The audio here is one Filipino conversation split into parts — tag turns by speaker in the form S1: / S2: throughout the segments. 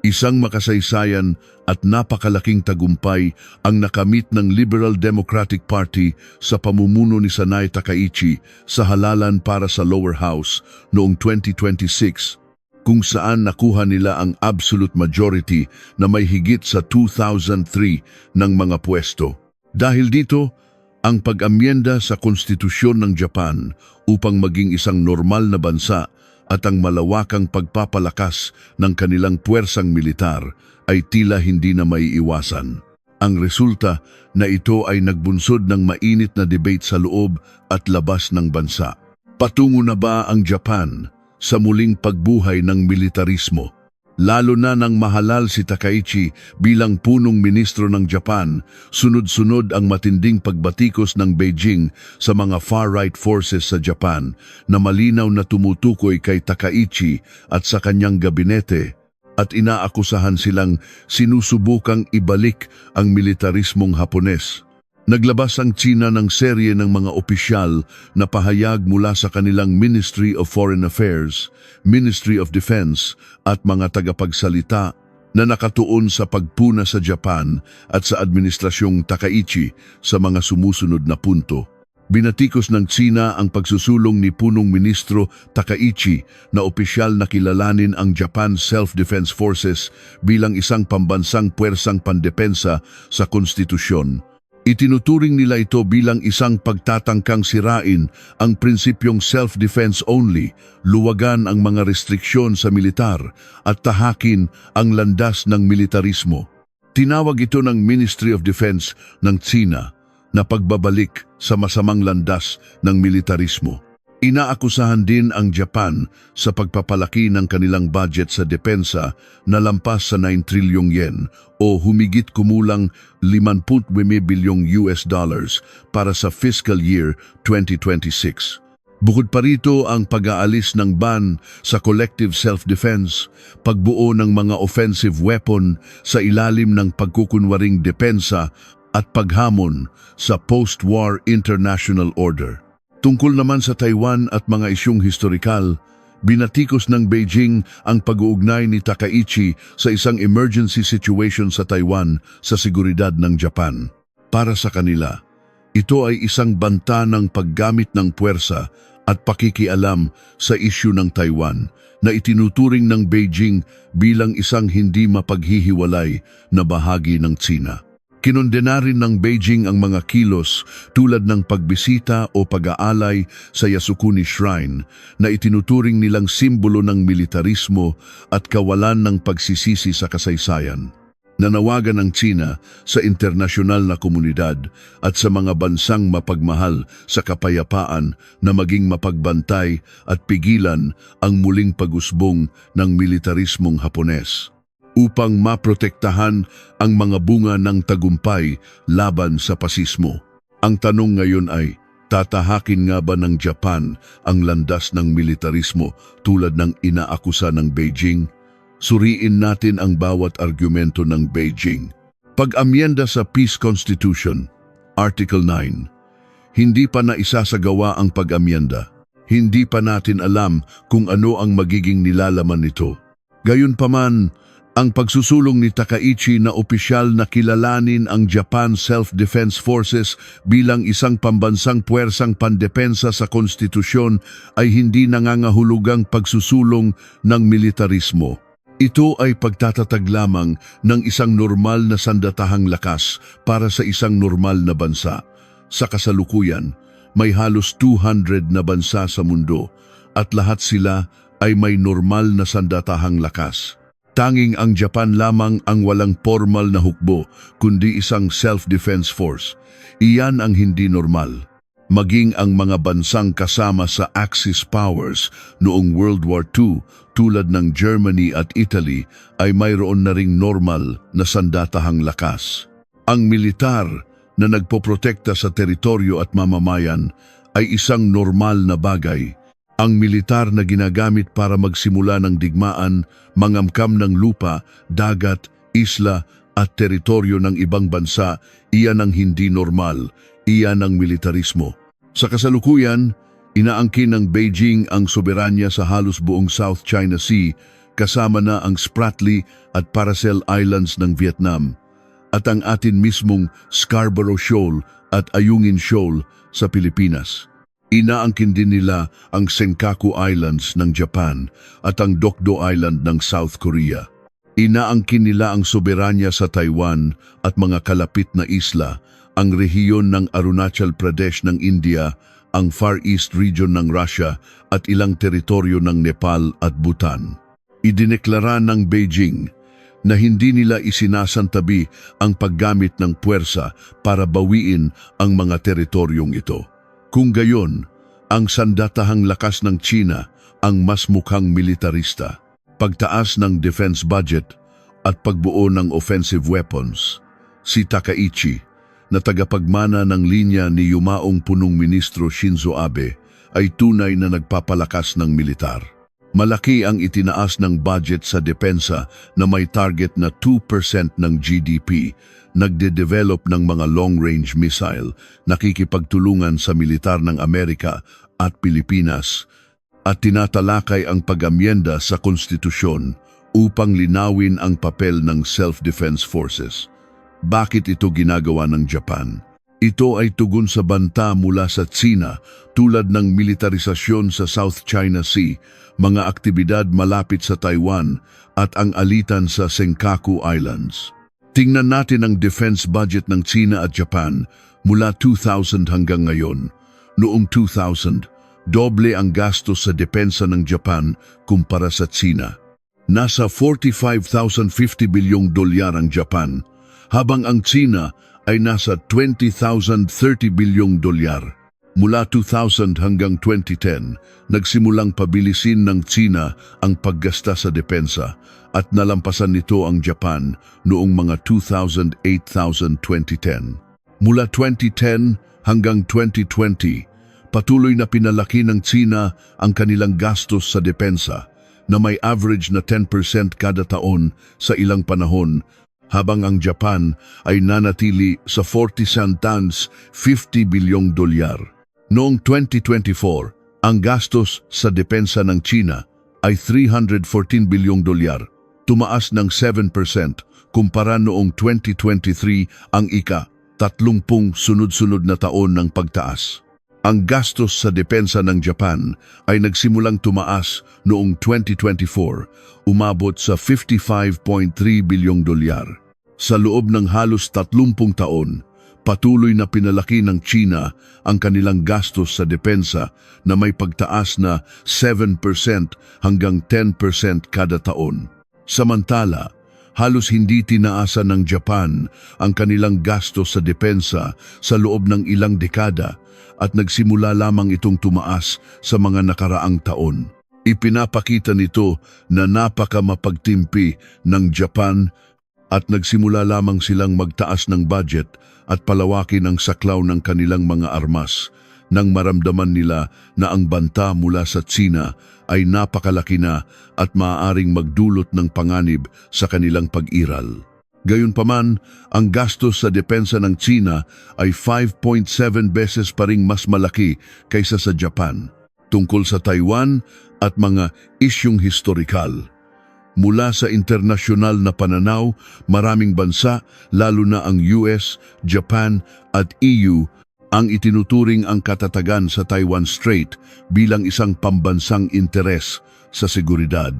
S1: Isang makasaysayan at napakalaking tagumpay ang nakamit ng Liberal Democratic Party sa pamumuno ni Sanay Takaichi sa halalan para sa lower house noong 2026, kung saan nakuha nila ang absolute majority na may higit sa 2003 ng mga pwesto. Dahil dito, ang pag-amyenda sa konstitusyon ng Japan upang maging isang normal na bansa at ang malawakang pagpapalakas ng kanilang puwersang militar ay tila hindi na maiiwasan. Ang resulta na ito ay nagbunsod ng mainit na debate sa loob at labas ng bansa. Patungo na ba ang Japan sa muling pagbuhay ng militarismo? Lalo na nang mahalal si Takaichi bilang punong ministro ng Japan, sunod-sunod ang matinding pagbatikos ng Beijing sa mga far-right forces sa Japan na malinaw na tumutukoy kay Takaichi at sa kanyang gabinete at inaakusahan silang sinusubukang ibalik ang militarismong Hapones. Naglabas ang Tsina ng serye ng mga opisyal na pahayag mula sa kanilang Ministry of Foreign Affairs, Ministry of Defense at mga tagapagsalita na nakatuon sa pagpuna sa Japan at sa administrasyong Takaichi sa mga sumusunod na punto. Binatikos ng Tsina ang pagsusulong ni punong ministro Takaichi na opisyal na kilalanin ang Japan Self-Defense Forces bilang isang pambansang puwersang pandepensa sa konstitusyon. Itinuturing nila ito bilang isang pagtatangkang sirain ang prinsipyong self-defense only, luwagan ang mga restriksyon sa militar at tahakin ang landas ng militarismo. Tinawag ito ng Ministry of Defense ng Tsina na pagbabalik sa masamang landas ng militarismo. Inaakusahan din ang Japan sa pagpapalaki ng kanilang budget sa depensa na lampas sa 9 trilyong yen o humigit kumulang 50 bilyong US dollars para sa fiscal year 2026. Bukod pa rito ang pag-aalis ng ban sa collective self-defense, pagbuo ng mga offensive weapon sa ilalim ng pagkukunwaring depensa at paghamon sa post-war international order. Tungkol naman sa Taiwan at mga isyong historikal, binatikos ng Beijing ang pag-uugnay ni Takaichi sa isang emergency situation sa Taiwan sa seguridad ng Japan. Para sa kanila, ito ay isang banta ng paggamit ng puwersa at pakikialam sa isyu ng Taiwan na itinuturing ng Beijing bilang isang hindi mapaghihiwalay na bahagi ng Tsina. Kinondena rin ng Beijing ang mga kilos tulad ng pagbisita o pag-aalay sa Yasukuni Shrine na itinuturing nilang simbolo ng militarismo at kawalan ng pagsisisi sa kasaysayan. Nanawagan ng Tsina sa internasyonal na komunidad at sa mga bansang mapagmahal sa kapayapaan na maging mapagbantay at pigilan ang muling pag-usbong ng militarismong Hapones, upang maprotektahan ang mga bunga ng tagumpay laban sa pasismo. Ang tanong ngayon ay, tatahakin nga ba ng Japan ang landas ng militarismo tulad ng inaakusa ng Beijing? Suriin natin ang bawat argumento ng Beijing. Pag-amyenda sa Peace Constitution, Article 9. Hindi pa naisasagawa ang pag-amyenda. Hindi pa natin alam kung ano ang magiging nilalaman nito. Gayunpaman, ang pagsusulong ni Takaichi na opisyal na kilalanin ang Japan Self-Defense Forces bilang isang pambansang puwersang pandepensa sa konstitusyon ay hindi nangangahulugang pagsusulong ng militarismo. Ito ay pagtatatag lamang ng isang normal na sandatahang lakas para sa isang normal na bansa. Sa kasalukuyan, may halos 200 na bansa sa mundo at lahat sila ay may normal na sandatahang lakas. Tanging ang Japan lamang ang walang formal na hukbo, kundi isang self-defense force. Iyan ang hindi normal. Maging ang mga bansang kasama sa Axis powers noong World War II tulad ng Germany at Italy ay mayroon na ring normal na sandatahang lakas. Ang militar na nagpoprotekta sa teritoryo at mamamayan ay isang normal na bagay. Ang militar na ginagamit para magsimula ng digmaan, mangamkam ng lupa, dagat, isla at teritoryo ng ibang bansa, iyan ang hindi normal, iyan ang militarismo. Sa kasalukuyan, inaangkin ng Beijing ang soberanya sa halos buong South China Sea kasama na ang Spratly at Paracel Islands ng Vietnam, at ang atin mismong Scarborough Shoal at Ayungin Shoal sa Pilipinas. Inaangkin din nila ang Senkaku Islands ng Japan at ang Dokdo Island ng South Korea. Inaangkin nila ang soberanya sa Taiwan at mga kalapit na isla, ang rehiyon ng Arunachal Pradesh ng India, ang Far East region ng Russia at ilang teritoryo ng Nepal at Bhutan. Idineklara ng Beijing na hindi nila isinasantabi ang paggamit ng puwersa para bawiin ang mga teritoryong ito. Kung gayon, ang sandatahang lakas ng China ang mas mukhang militarista, pagtaas ng defense budget at pagbuo ng offensive weapons. Si Takaichi, na tagapagmana ng linya ni yumaong punong ministro Shinzo Abe, ay tunay na nagpapalakas ng militar. Malaki ang itinaas ng budget sa depensa na may target na 2% ng GDP, nagde-develop ng mga long-range missile, nakikipagtulungan sa militar ng Amerika at Pilipinas, at tinatalakay ang pag-amyenda sa konstitusyon upang linawin ang papel ng self-defense forces. Bakit ito ginagawa ng Japan? Ito ay tugon sa banta mula sa Tsina tulad ng militarisasyon sa South China Sea, mga aktibidad malapit sa Taiwan at ang alitan sa Senkaku Islands. Tingnan natin ang defense budget ng Tsina at Japan mula 2000 hanggang ngayon. Noong 2000, doble ang gastos sa depensa ng Japan kumpara sa Tsina. Nasa 45,050 bilyong dolyar ang Japan, habang ang Tsina ay nasa 20,030 bilyong dolyar. Mula 2000 hanggang 2010, nagsimulang pabilisin ng Tsina ang paggasta sa depensa at nalampasan nito ang Japan noong mga 2008-2010. Mula 2010 hanggang 2020, patuloy na pinalaki ng Tsina ang kanilang gastos sa depensa na may average na 10% kada taon sa ilang panahon, habang ang Japan ay nanatili sa 40 centans 50 bilyong dolyar. Noong 2024, ang gastos sa depensa ng China ay 314 bilyong dolyar, tumaas ng 7% kumpara noong 2023, ang ika-30 sunod-sunod na taon ng pagtaas. Ang gastos sa depensa ng Japan ay nagsimulang tumaas noong 2024, umabot sa 55.3 bilyong dolyar. Sa loob ng halos 30 taon, patuloy na pinalaki ng China ang kanilang gastos sa depensa na may pagtaas na 7% hanggang 10% kada taon. Samantala, halos hindi tinaasa ng Japan ang kanilang gastos sa depensa sa loob ng ilang dekada at nagsimula lamang itong tumaas sa mga nakaraang taon. Ipinapakita nito na napakamapagtimpi ng Japan at nagsimula lamang silang magtaas ng budget at palawakin ang saklaw ng kanilang mga armas nang maramdaman nila na ang banta mula sa Tsina ay napakalaki na at maaaring magdulot ng panganib sa kanilang pag-iral. Gayunpaman, ang gastos sa depensa ng Tsina ay 5.7 beses pa ring mas malaki kaysa sa Japan, tungkol sa Taiwan at mga isyung historikal. Mula sa internasyonal na pananaw, maraming bansa, lalo na ang US, Japan at EU, ang itinuturing ang katatagan sa Taiwan Strait bilang isang pambansang interes sa seguridad.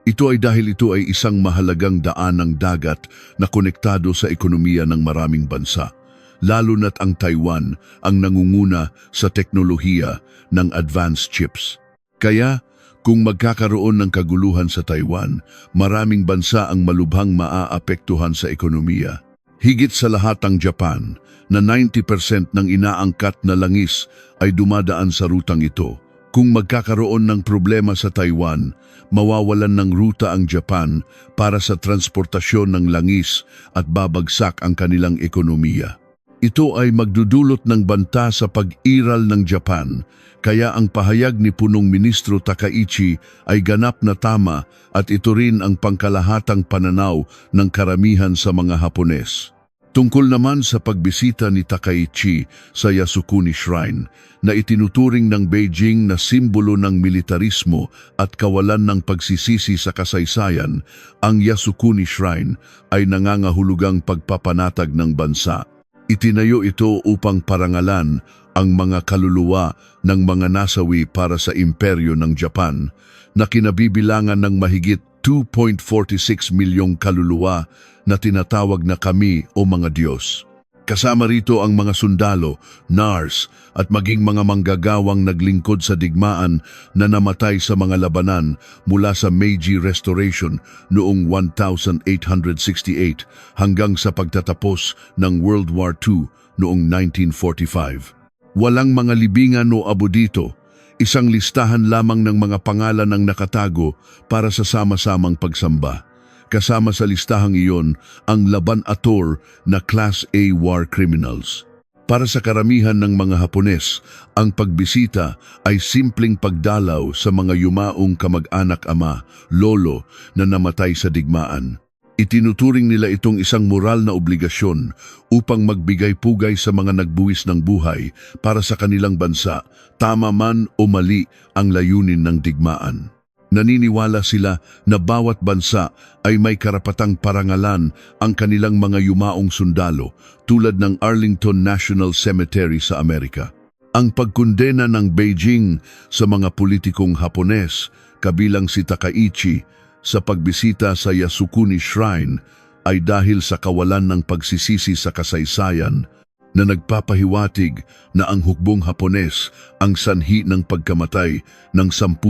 S1: Ito ay dahil ito ay isang mahalagang daan ng dagat na konektado sa ekonomiya ng maraming bansa, lalo na't ang Taiwan ang nangunguna sa teknolohiya ng advanced chips. Kaya, kung magkakaroon ng kaguluhan sa Taiwan, maraming bansa ang malubhang maaapektuhan sa ekonomiya. Higit sa lahat ang Japan, na 90% ng inaangkat na langis ay dumadaan sa rutang ito. Kung magkakaroon ng problema sa Taiwan, mawawalan ng ruta ang Japan para sa transportasyon ng langis at babagsak ang kanilang ekonomiya. Ito ay magdudulot ng banta sa pag-iral ng Japan, kaya ang pahayag ni Punong Ministro Takaichi ay ganap na tama at ito rin ang pangkalahatang pananaw ng karamihan sa mga Hapones. Tungkol naman sa pagbisita ni Takaichi sa Yasukuni Shrine na itinuturing ng Beijing na simbolo ng militarismo at kawalan ng pagsisisi sa kasaysayan, ang Yasukuni Shrine ay nangangahulugang pagpapanatag ng bansa. Itinayo ito upang parangalan ang mga kaluluwa ng mga nasawi para sa imperyo ng Japan na kinabibilangan ng mahigit 2.46 milyong kaluluwa na tinatawag na kami o mga Diyos. Kasama rito ang mga sundalo, NARS at maging mga manggagawang naglingkod sa digmaan na namatay sa mga labanan mula sa Meiji Restoration noong 1868 hanggang sa pagtatapos ng World War II noong 1945. Walang mga libingan o abo dito. Isang listahan lamang ng mga pangalan ang nakatago para sa sama-samang pagsamba. Kasama sa listahang iyon ang Laban Ator na Class A war criminals. Para sa karamihan ng mga Hapones, ang pagbisita ay simpleng pagdalaw sa mga yumaong kamag-anak ama, lolo na namatay sa digmaan. Itinuturing nila itong isang moral na obligasyon upang magbigay pugay sa mga nagbuwis ng buhay para sa kanilang bansa, tama man o mali ang layunin ng digmaan. Naniniwala sila na bawat bansa ay may karapatang parangalan ang kanilang mga yumaong sundalo tulad ng Arlington National Cemetery sa Amerika. Ang pagkondena ng Beijing sa mga politikong Hapones, kabilang si Takaichi, sa pagbisita sa Yasukuni Shrine ay dahil sa kawalan ng pagsisisi sa kasaysayan na nagpapahiwatig na ang hukbong Hapones ang sanhi ng pagkamatay ng 10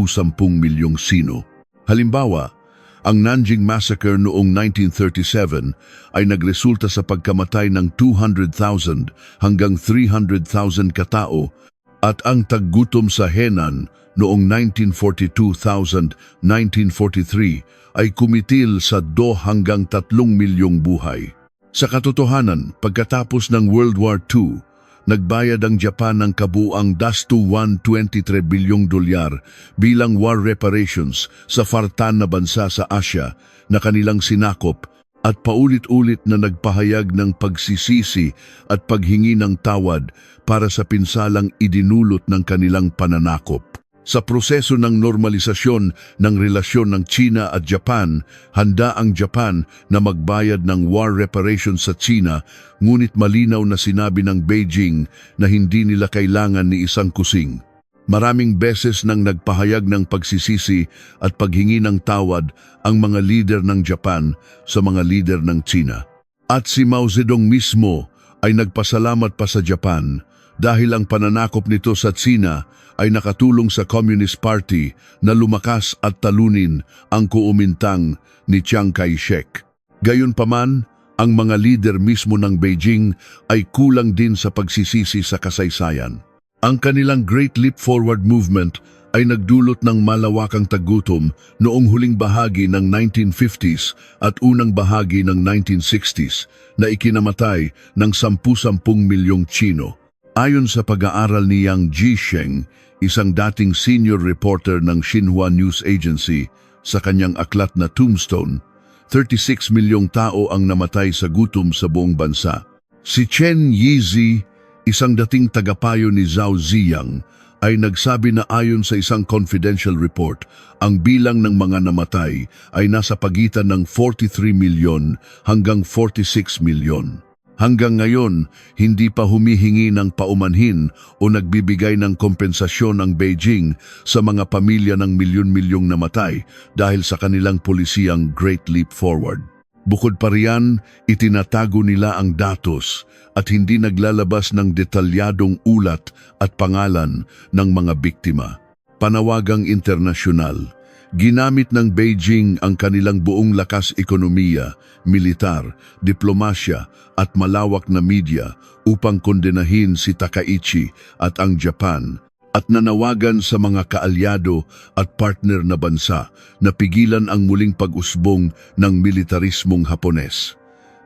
S1: milyong Sino. Halimbawa, ang Nanjing Massacre noong 1937 ay nagresulta sa pagkamatay ng 200,000 hanggang 300,000 katao at ang taggutom sa Henan noong 1942-1943 ay kumitil sa 2 hanggang 3 milyong buhay. Sa katotohanan, pagkatapos ng World War II, nagbayad ang Japan ng kabuang $123 bilyong bilang war reparations sa fartan na bansa sa Asya na kanilang sinakop at paulit-ulit na nagpahayag ng pagsisisi at paghingi ng tawad para sa pinsalang idinulot ng kanilang pananakop. Sa proseso ng normalisasyon ng relasyon ng China at Japan, handa ang Japan na magbayad ng war reparations sa China, ngunit malinaw na sinabi ng Beijing na hindi nila kailangan ni isang kusing. Maraming beses nang nagpahayag ng pagsisisi at paghingi ng tawad ang mga lider ng Japan sa mga lider ng China. At si Mao Zedong mismo ay nagpasalamat pa sa Japan dahil ang pananakop nito sa China ay nakatulong sa Communist Party na lumakas at talunin ang kuumintang ni Chiang Kai-shek. Gayunpaman, ang mga lider mismo ng Beijing ay kulang din sa pagsisisi sa kasaysayan. Ang kanilang Great Leap Forward movement ay nagdulot ng malawakang tagutom noong huling bahagi ng 1950s at unang bahagi ng 1960s na ikinamatay ng 10 milyong Chino. Ayon sa pag-aaral ni Yang Jisheng, isang dating senior reporter ng Xinhua News Agency, sa kanyang aklat na Tombstone, 36 milyong tao ang namatay sa gutom sa buong bansa. Si Chen Yizi, isang dating tagapayo ni Zhao Ziyang, ay nagsabi na ayon sa isang confidential report, ang bilang ng mga namatay ay nasa pagitan ng 43 milyon hanggang 46 milyon. Hanggang ngayon, hindi pa humihingi ng paumanhin o nagbibigay ng kompensasyon ang Beijing sa mga pamilya ng milyon-milyong namatay dahil sa kanilang polisiyang Great Leap Forward. Bukod pa riyan, itinatago nila ang datos at hindi naglalabas ng detalyadong ulat at pangalan ng mga biktima. Panawagang internasyonal. Ginamit ng Beijing ang kanilang buong lakas ekonomiya, militar, diplomasya at malawak na media upang kondenahin si Takaichi at ang Japan at nanawagan sa mga kaalyado at partner na bansa na pigilan ang muling pag-usbong ng militarismong Hapones.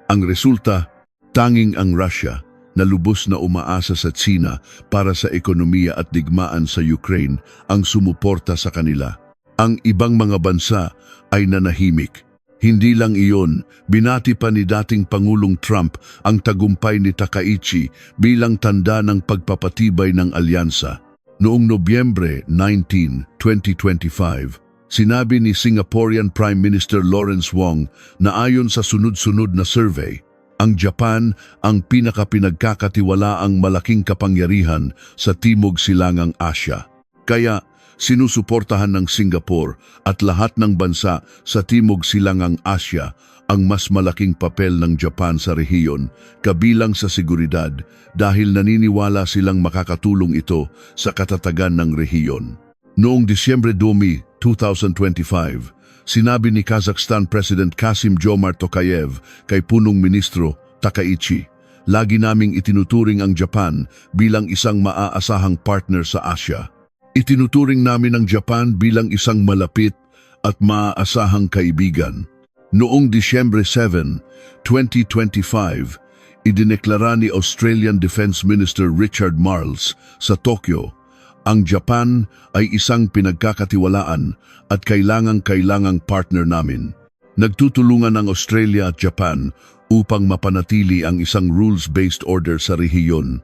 S1: Ang resulta, tanging ang Russia na lubos na umaasa sa China para sa ekonomiya at digmaan sa Ukraine ang sumuporta sa kanila. Ang ibang mga bansa ay nanahimik. Hindi lang iyon, binati pa ni dating Pangulong Trump ang tagumpay ni Takaichi bilang tanda ng pagpapatibay ng alyansa. Noong Nobyembre 19, 2025, sinabi ni Singaporean Prime Minister Lawrence Wong na ayon sa sunod-sunod na survey, ang Japan ang pinakapinagkakatiwalaang malaking kapangyarihan sa Timog Silangang Asya. Kaya sinusuportahan ng Singapore at lahat ng bansa sa Timog Silangang Asya ang mas malaking papel ng Japan sa rehiyon kabilang sa seguridad dahil naniniwala silang makakatulong ito sa katatagan ng rehiyon. Noong Disyembre 2, 2025, sinabi ni Kazakhstan President Kassym-Jomart Tokayev kay punong ministro Takaichi, lagi naming itinuturing ang Japan bilang isang maaasahang partner sa Asya. Itinuturing namin ang Japan bilang isang malapit at maaasahang kaibigan. Noong Disyembre 7, 2025, idineklara ni Australian Defense Minister Richard Marles sa Tokyo, ang Japan ay isang pinagkakatiwalaan at kailangang partner namin. Nagtutulungan ang Australia at Japan upang mapanatili ang isang rules-based order sa rehiyon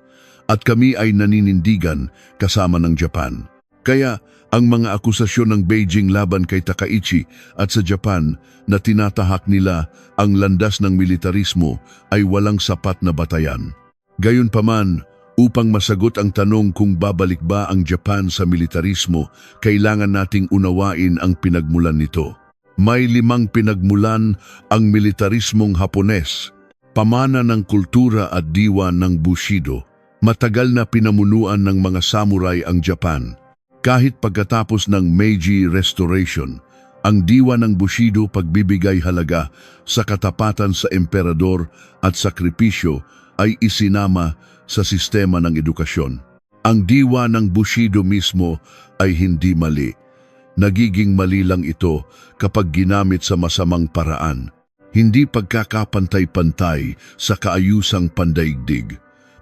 S1: at kami ay naninindigan kasama ng Japan. Kaya ang mga akusasyon ng Beijing laban kay Takaichi at sa Japan na tinatahak nila ang landas ng militarismo ay walang sapat na batayan. Gayunpaman, upang masagot ang tanong kung babalik ba ang Japan sa militarismo, kailangan nating unawain ang pinagmulan nito. May 5 pinagmulan ang militarismong Hapones, pamana ng kultura at diwa ng Bushido. Matagal na pinamunuan ng mga samurai ang Japan. Kahit pagkatapos ng Meiji Restoration, ang diwa ng Bushido pagbibigay halaga sa katapatan sa emperador at sakripisyo ay isinama sa sistema ng edukasyon. Ang diwa ng Bushido mismo ay hindi mali. Nagiging mali lang ito kapag ginamit sa masamang paraan. Hindi pagkakapantay-pantay sa kaayusang pandaigdig.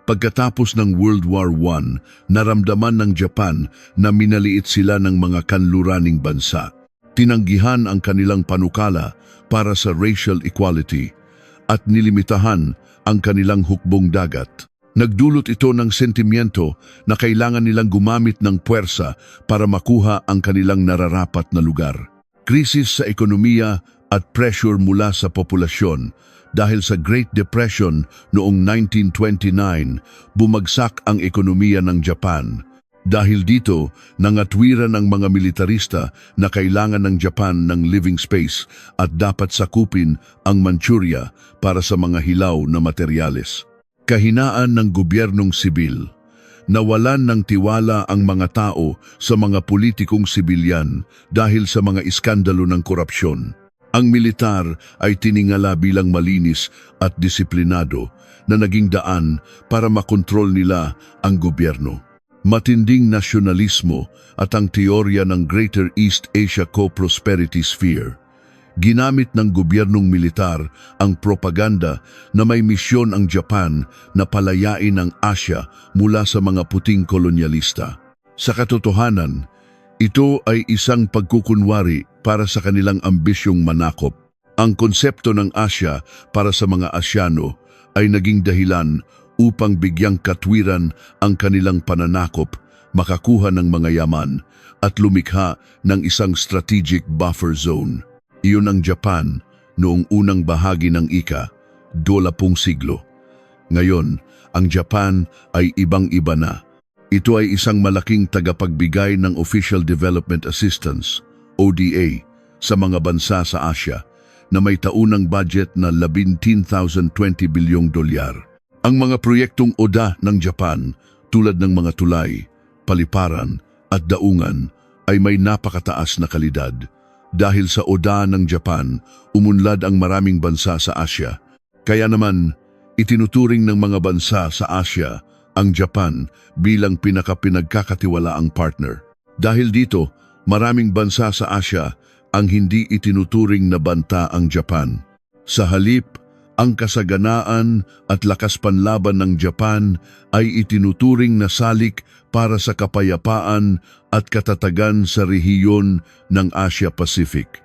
S1: Pagkatapos ng World War I, naramdaman ng Japan na minaliit sila ng mga kanluraning bansa. Tinanggihan ang kanilang panukala para sa racial equality at nilimitahan ang kanilang hukbong dagat. Nagdulot ito ng sentimiento na kailangan nilang gumamit ng puwersa para makuha ang kanilang nararapat na lugar. Krisis sa ekonomiya at pressure mula sa populasyon. Dahil sa Great Depression noong 1929, bumagsak ang ekonomiya ng Japan. Dahil dito, nangatwiran ang mga militarista na kailangan ng Japan ng living space at dapat sakupin ang Manchuria para sa mga hilaw na materyales. Kahinaan ng gobyernong sibil. Nawalan ng tiwala ang mga tao sa mga politikong sibilyan dahil sa mga iskandalo ng korupsyon. Ang militar ay tiningala bilang malinis at disiplinado na naging daan para makontrol nila ang gobyerno. Matinding nasyonalismo at ang teorya ng Greater East Asia Co-Prosperity Sphere. Ginamit ng gobyernong militar ang propaganda na may misyon ang Japan na palayain ang Asya mula sa mga puting kolonyalista. Sa katotohanan, ito ay isang pagkukunwari para sa kanilang ambisyong manakop. Ang konsepto ng Asya para sa mga Asyano ay naging dahilan upang bigyang katwiran ang kanilang pananakop, makakuha ng mga yaman, at lumikha ng isang strategic buffer zone. Iyon ang Japan noong unang bahagi ng ika-20 siglo. Ngayon, ang Japan ay ibang-iba na. Ito ay isang malaking tagapagbigay ng Official Development Assistance, ODA, sa mga bansa sa Asya na may taunang budget na $17,020 bilyong. Ang mga proyektong ODA ng Japan tulad ng mga tulay, paliparan at daungan ay may napakataas na kalidad. Dahil sa ODA ng Japan, umunlad ang maraming bansa sa Asya. Kaya naman, itinuturing ng mga bansa sa Asya ang Japan bilang pinagkakatiwalaang partner. Dahil dito, maraming bansa sa Asya ang hindi itinuturing na banta ang Japan. Sa halip, ang kasaganaan at lakas panlaban ng Japan ay itinuturing na salik para sa kapayapaan at katatagan sa rehiyon ng Asia Pacific.